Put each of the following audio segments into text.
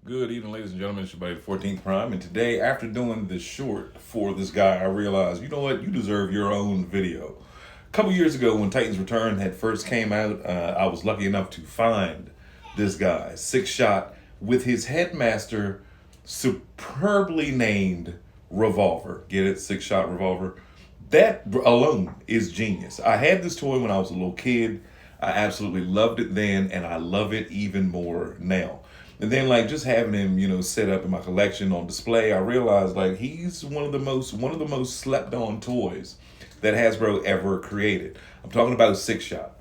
Good evening, ladies and gentlemen. It's your buddy, the 14th Prime. And today, after doing this short for this guy, I realized, you know what? You deserve your own video. A couple years ago, when Titans Return had first came out, I was lucky enough to find this guy, Sixshot, with his headmaster superbly named Revolver. Get it? Sixshot Revolver. That alone is genius. I had this toy when I was a little kid. I absolutely loved it then, and I love it even more now. And then like just having him, set up in my collection on display, I realized like he's one of the most slept on toys that Hasbro ever created. I'm talking about a Sixshot.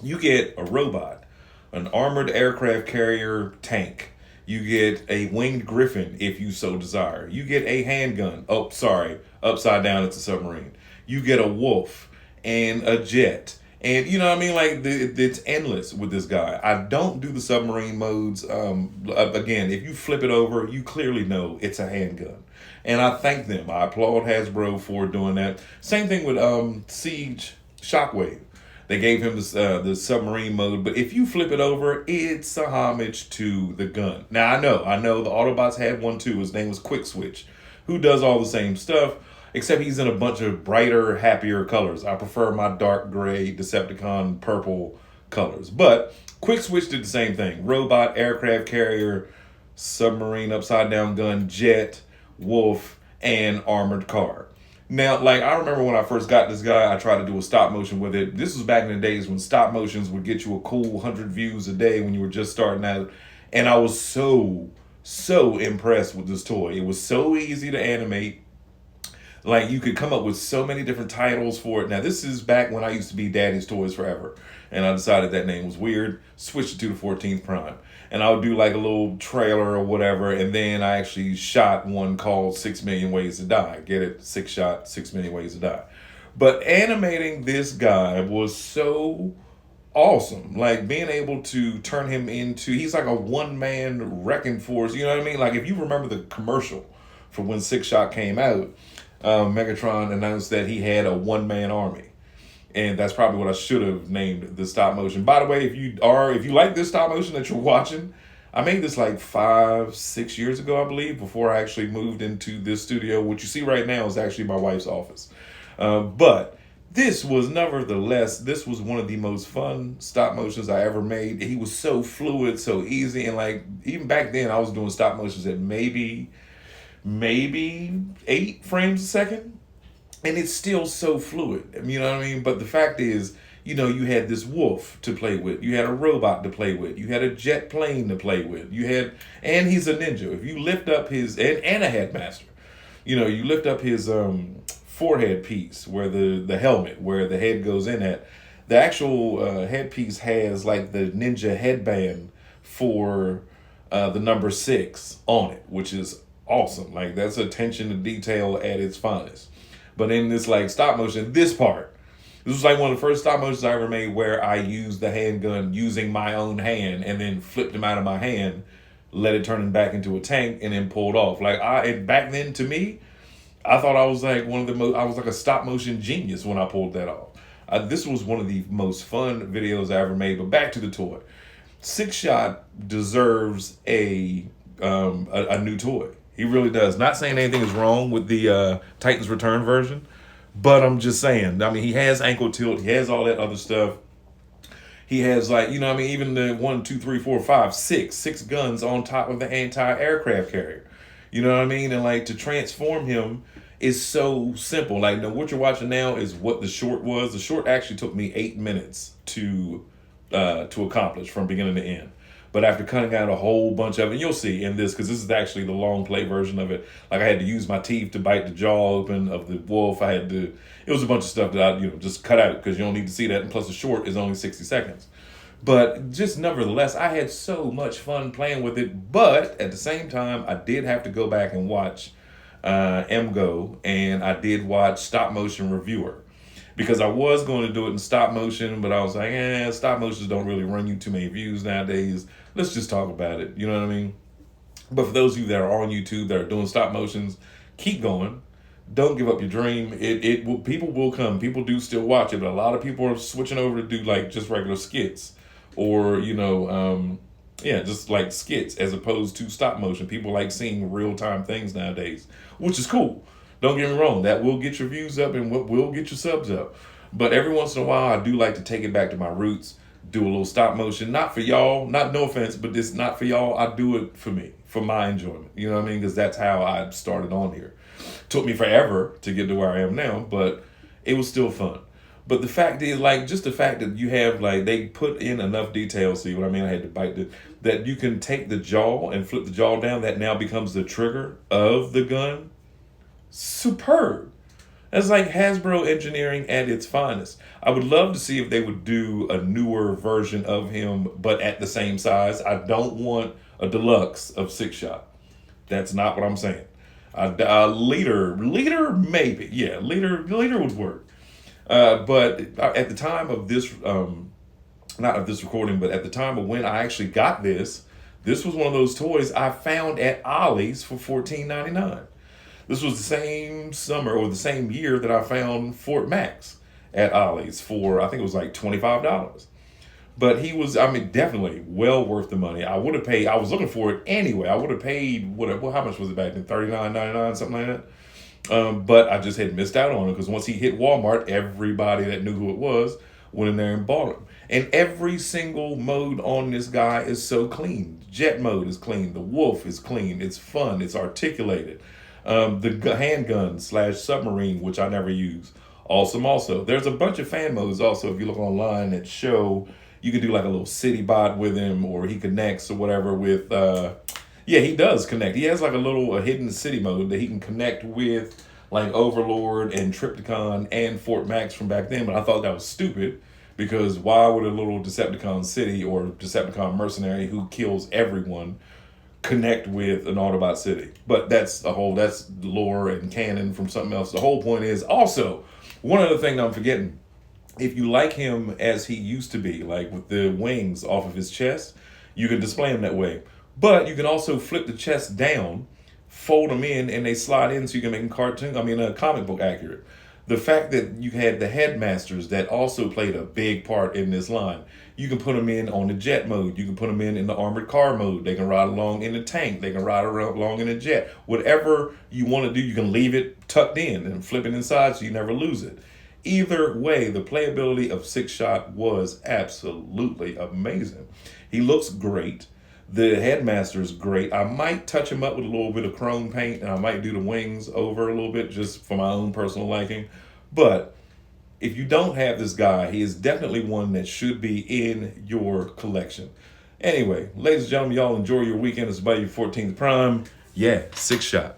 You get a robot, an armored aircraft carrier tank. You get a winged griffin if you so desire. You get a handgun. Oh, sorry, upside down it's a submarine. You get a wolf and a jet. And you know what I mean? Like it's endless with this guy. I don't do the submarine modes. Again, if you flip it over, you clearly know it's a handgun. And I thank them. I applaud Hasbro for doing that. Same thing with Siege Shockwave. They gave him the submarine mode, but if you flip it over, it's a homage to the gun. Now I know the Autobots had one too. His name was Quick Switch, who does all the same stuff, except he's in a bunch of brighter, happier colors. I prefer my dark gray Decepticon purple colors. But Quick Switch did the same thing. Robot, aircraft carrier, submarine, upside down gun, jet, wolf, and armored car. Now, like, I remember when I first got this guy, I tried to do a stop motion with it. This was back in the days when stop motions would get you a cool 100 views a day when you were just starting out. And I was so impressed with this toy. It was so easy to animate. Like, you could come up with so many different titles for it. Now, this is back when I used to be Daddy's Toys Forever. And I decided that name was weird, switched it to the 14th Prime. And I would do like a little trailer or whatever. And then I actually shot one called 6 Million Ways to Die. Get it? Sixshot, 6 Million Ways to Die. But animating this guy was so awesome. Like being able to turn him into, he's like a one-man wrecking force. You know what I mean? Like if you remember the commercial for when Sixshot came out, Megatron announced that he had a one-man army. And that's probably what I should have named the stop motion. By the way, if you like this stop motion that you're watching, I made this like 5-6 years ago, I believe, before I actually moved into this studio. What you see right now is actually my wife's office. But this was this was one of the most fun stop motions I ever made. He was so fluid, so easy. And like, even back then I was doing stop motions at maybe 8 frames a second. And it's still so fluid. You know what I mean? But the fact is, you had this wolf to play with. You had a robot to play with. You had a jet plane to play with. And he's a ninja. If you lift up and a headmaster, you lift up his forehead piece where the helmet, where the head goes in at. The actual headpiece has like the ninja headband for the number 6 on it, which is awesome. Like that's attention to detail at its finest. But in this like stop motion, this was like one of the first stop motions I ever made where I used the handgun using my own hand and then flipped him out of my hand, let it turn him back into a tank, and then pulled off. Like back then to me, I thought I was like I was like a stop motion genius when I pulled that off. This was one of the most fun videos I ever made. But back to the toy, Sixshot deserves a new toy. He really does. Not saying anything is wrong with the Titans Return version, but I'm just saying. I mean, he has ankle tilt. He has all that other stuff. He has like, even the 1, 2, 3, 4, 5, 6 guns on top of the anti-aircraft carrier. You know what I mean? And like to transform him is so simple. Like what you're watching now is what the short was. The short actually took me 8 minutes to accomplish from beginning to end. But after cutting out a whole bunch of it, you'll see in this, because this is actually the long play version of it. Like I had to use my teeth to bite the jaw open of the wolf. It was a bunch of stuff that I just cut out because you don't need to see that. And plus the short is only 60 seconds. But just nevertheless, I had so much fun playing with it. But at the same time, I did have to go back and watch MGO, and I did watch Stop Motion Reviewer. Because I was going to do it in stop motion, but I was like, stop motions don't really run you too many views nowadays. Let's just talk about it. You know what I mean? But for those of you that are on YouTube that are doing stop motions, keep going. Don't give up your dream. People will come. People do still watch it, but a lot of people are switching over to do like just regular skits, or Yeah, just like skits as opposed to stop motion. People like seeing real time things nowadays, which is cool. Don't get me wrong, that will get your views up and what will get your subs up. But every once in a while, I do like to take it back to my roots, do a little stop motion. Not for y'all, not no offense, but it's not for y'all. I do it for me, for my enjoyment. You know what I mean? Because that's how I started on here. Took me forever to get to where I am now, but it was still fun. But the fact is, like, just the fact that you have, like, they put in enough detail, see what I mean? I had to bite it, that you can take the jaw and flip the jaw down, that now becomes the trigger of the gun. Superb. That's like Hasbro engineering at its finest. I would love to see if they would do a newer version of him, but at the same size. I don't want a deluxe of Sixshot. That's not what I'm saying. Leader maybe. Yeah, leader would work. But at the time of this, not of this recording, but at the time of when I actually got this was one of those toys I found at Ollie's for $14.99. This was the same summer or the same year that I found Fort Max at Ollie's for, I think it was like $25. But he was, I mean, definitely well worth the money. I would have paid, I was looking for it anyway. I would have paid, how much was it back then? $39.99, something like that. But I just had missed out on it because once he hit Walmart, everybody that knew who it was went in there and bought him. And every single mode on this guy is so clean. Jet mode is clean. The Wolf is clean. It's fun. It's articulated. The handgun / submarine, which I never use, awesome also. There's a bunch of fan modes also if you look online that show you could do like a little city bot with him, or he connects or whatever with, yeah, he does connect. He has like a hidden city mode that he can connect with like Overlord and Triptychon and Fort Max from back then, but I thought that was stupid because why would a little Decepticon city or Decepticon mercenary who kills everyone connect with an Autobot city? But that's lore and canon from something else. The whole point is also, one other thing I'm forgetting, if you like him as he used to be, like with the wings off of his chest, you can display him that way. But you can also flip the chest down, fold them in, and they slide in so you can make them comic book accurate. The fact that you had the headmasters that also played a big part in this line. You can put them in on the jet mode. You can put them in the armored car mode. They can ride along in the tank. They can ride along in the jet. Whatever you want to do, you can leave it tucked in and flip it inside so you never lose it. Either way, the playability of Sixshot was absolutely amazing. He looks great. The headmaster is great. I might touch him up with a little bit of chrome paint, and I might do the wings over a little bit just for my own personal liking. But if you don't have this guy, he is definitely one that should be in your collection. Anyway, ladies and gentlemen, y'all enjoy your weekend. It's about your 14th Prime. Yeah, Sixshot.